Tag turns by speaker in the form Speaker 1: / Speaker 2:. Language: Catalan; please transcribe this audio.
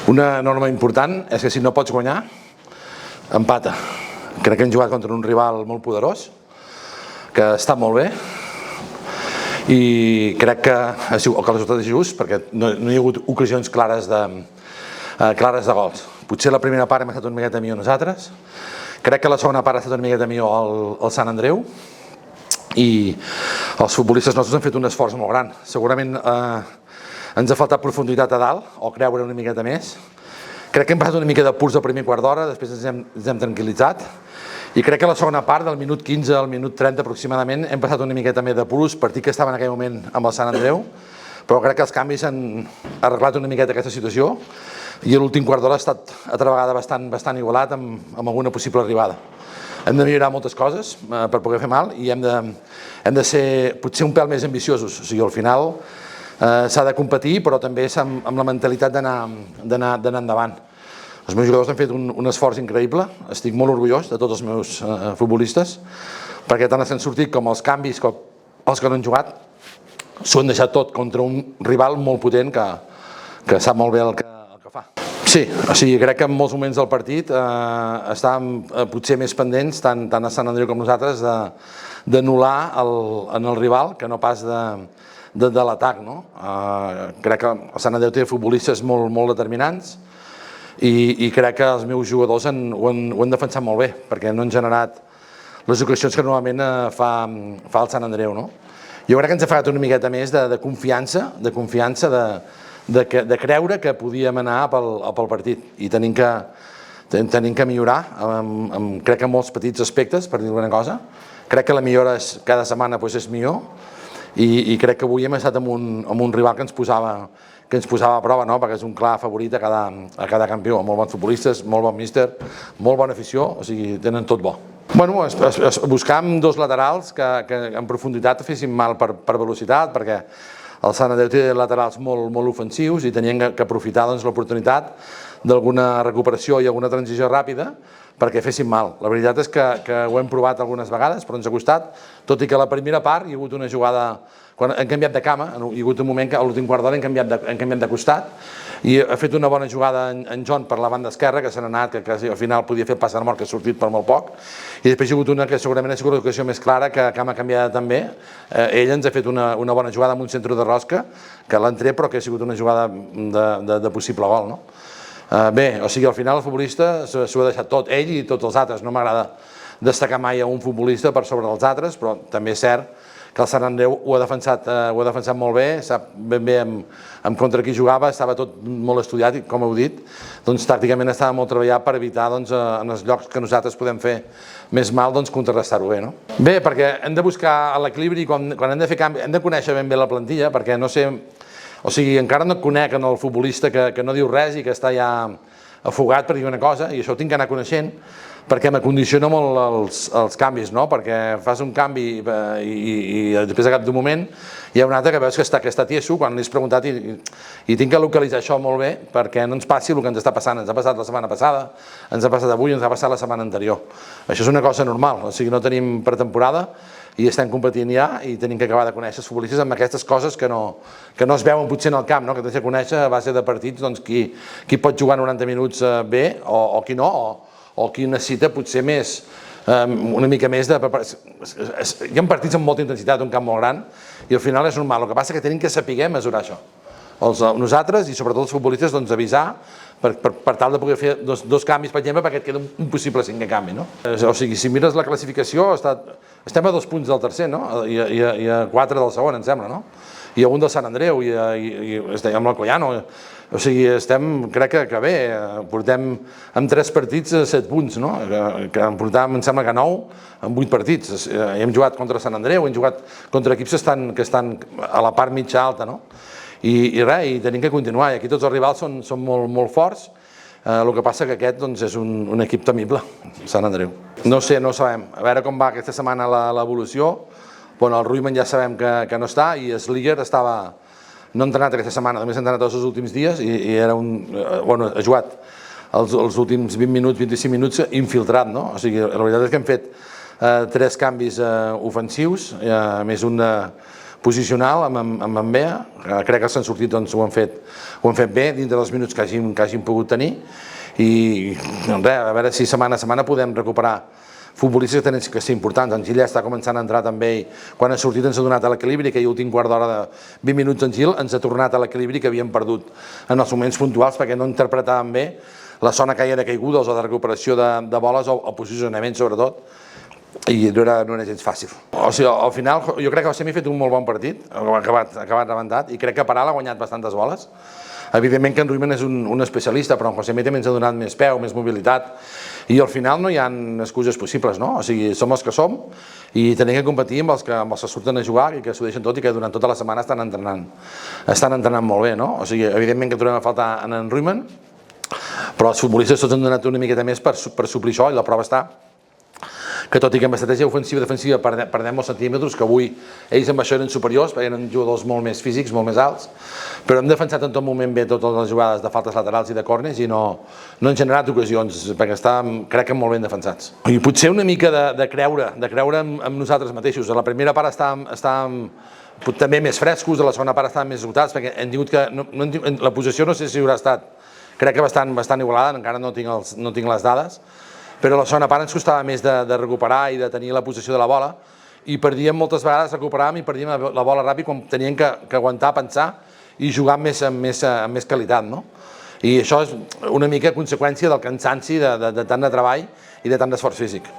Speaker 1: Una norma important és que si no pots guanyar, empata. Crec que hem jugat contra un rival molt poderós, que està molt bé, i crec que el resultat és just perquè no hi ha hagut ocasions clares de gols. Potser la primera part hem estat una miqueta millor nosaltres, crec que la segona part ha estat una miqueta millor el Sant Andreu, i els futbolistes nostres han fet un esforç molt gran. Segurament ens ha faltat profunditat a dalt, o creure una miqueta més. Crec que hem passat una mica de punts del primer quart d'hora, després ens hem tranquil·litzat, i crec que a la segona part, del minut 15 al minut 30 aproximadament, hem passat una miqueta més de punts, partit que estava en aquell moment amb el Sant Andreu, però crec que els canvis han arreglat una miqueta aquesta situació, i l'últim quart d'hora ha estat altra vegada bastant igualat amb alguna possible arribada. Hem de millorar moltes coses per poder fer mal, i hem de ser potser un pèl més ambiciosos. O sigui, al final s'ha de competir, però també amb la mentalitat d'anar endavant. Els meus jugadors han fet un esforç increïble, estic molt orgullós de tots els meus futbolistes, perquè tant s'han sortit com els canvis, els que no han jugat, s'ho han deixat tot contra un rival molt potent que sap molt bé el que fa. Sí, o sigui, crec que en molts moments del partit estàvem potser més pendents, tant a Sant Andreu com nosaltres, d'anul·lar en el rival que no pas de l'atac. Crec que el Sant Andreu té futbolistes molt determinants, i crec que els meus jugadors ho han defensat molt bé, perquè no han generat les ocasions que normalment fa el Sant Andreu. Jo crec que ens ha faltat una miqueta més de confiança, de creure que podíem anar pel partit, i tenim que millorar, crec que en molts petits aspectes, per dir alguna cosa. Crec que la millora cada setmana és millor, i crec que avui hem estat amb un rival que ens posava a prova, perquè és un clar favorit a cada campió, amb molt bons futbolistes, molt bon míster, molt bona afició, o sigui, tenen tot bo. Buscàvem dos laterals que en profunditat fessin mal per velocitat, perquè el Sant Andreu té laterals molt ofensius i tenien que aprofitar l'oportunitat d'alguna recuperació i alguna transició ràpida perquè fessin mal. La veritat és que ho hem provat algunes vegades, però ens ha costat, tot i que a la primera part hi ha hagut una jugada, quan hem canviat de cama, hi ha hagut un moment que a l'últim quart d'hora hem canviat de costat, i ha fet una bona jugada en John per la banda esquerra, que se n'ha anat, que al final podia fer el pas de mort, que ha sortit per molt poc, i després hi ha hagut una que segurament ha sigut l'ocasió més clara, que cama canviada també. Ell ens ha fet una bona jugada amb un centre de rosca, que l'ha entret, però que ha sigut una jugada de possible gol. Bé, o sigui, al final el futbolista s'ho ha deixat tot, ell i tots els altres. No m'agrada destacar mai a un futbolista per sobre dels altres, però també és cert que el Sant Andreu ho ha defensat molt bé, sap ben bé contra qui jugava, estava tot molt estudiat i, com heu dit, tàcticament estava molt treballat per evitar en els llocs que nosaltres podem fer més mal, contrarrestar-ho bé. Bé, perquè hem de buscar l'equilibri, quan hem de fer canvi, hem de conèixer ben bé la plantilla, perquè no sé, o sigui, encara no conec el futbolista que no diu res i que està ja afogat per dir una cosa, i això ho tinc que anar coneixent, perquè m'acondiciona molt els canvis, perquè fas un canvi i després de cap d'un moment hi ha un altre que veus que està tieso quan li has preguntat, i tinc que localitzar això molt bé perquè no ens passi el que ens està passant. Ens ha passat la setmana passada, ens ha passat avui, ens ha passat la setmana anterior. Això és una cosa normal, o sigui, no tenim pretemporada i estem competint ja, i tenim que acabar de conèixer els futbolistes amb aquestes coses que no es veuen potser en el camp, que tens que conèixer a base de partits qui pot jugar 90 minuts bé o qui no, o qui necessita potser més, una mica més de preparació. Hi ha partits amb molta intensitat, un camp molt gran, i al final és normal. El que passa és que tenim que saber mesurar això. Nosaltres, i sobretot els futbolistes, avisar per tal de poder fer dos canvis, per exemple, perquè et queda un possible cinquè canvi. O sigui, si mires la classificació, estem a 2 punts del tercer, i a 4 del segon, em sembla, i a un del Sant Andreu, i amb l'Alcoyano. O sigui, crec que bé, portem amb 3 partits 7 punts, que en portàvem, em sembla que 9, amb 8 partits. Hem jugat contra Sant Andreu, hem jugat contra equips que estan a la part mitja alta, i res, i tenim que continuar, i aquí tots els rivals són molt forts. El que passa que aquest és un equip temible, Sant Andreu. No sé, no sabem, a veure com va aquesta setmana l'evolució. El Ruiman ja sabem que no està, i Sliger no ha entrenat aquesta setmana, només ha entrenat els últims dies, i ha jugat els últims 20 minuts, 25 minuts infiltrat. O sigui, la veritat és que hem fet 3 canvis ofensius, més un posicional amb en Bea. Crec que s'han sortit, doncs ho han fet bé dintre dels minuts que hagin pogut tenir, i res, a veure si setmana a setmana podem recuperar futbolistes que tenen que ser importants. En Gil ja està començant a entrar també, i quan ha sortit ens ha donat a l'equilibri, que l'últim quart d'hora de 20 minuts en Gil ens ha tornat a l'equilibri que havíem perdut en els moments puntuals perquè no interpretàvem bé la zona que hi ha de caigudes o de recuperació de boles o posicionament sobretot, i no era gens fàcil. O sigui, al final jo crec que Josemi ha fet un molt bon partit, ha acabat rebentat, i crec que Peral ha guanyat bastantes boles. Evidentment que en Ruiman és un especialista, però en Josemi també ens ha donat més peu, més mobilitat, i al final no hi ha excuses possibles, no? O sigui, som els que som i tenim que competir amb els que surten a jugar i que s'ho deixen tot i que durant tota la setmana estan entrenant molt bé, no? O sigui, evidentment que trobem a faltar en Ruiman, però els futbolistes tots han donat una miqueta més per suplir això, i la prova està que tot i que amb estratègia ofensiva-defensiva perdem molts centímetres, que avui ells amb això eren superiors, perquè eren jugadors molt més físics, molt més alts, però hem defensat en tot moment bé totes les jugades de faltes laterals i de córners i no han generat ocasions, perquè crec que molt ben defensats. I potser una mica de creure en nosaltres mateixos. A la primera part estàvem també més frescos, a la segona part estàvem més esgotats, perquè hem tingut que... La possessió no sé si haurà estat, crec que bastant igualada, encara no tinc les dades, però a la segona part ens costava més de recuperar i de tenir la possessió de la bola, i perdíem moltes vegades, recuperàvem i perdíem la bola ràpid quan teníem que aguantar, pensar i jugar amb més qualitat, no? I això és una mica conseqüència del cansanci de tant de treball i de tant d'esforç físic.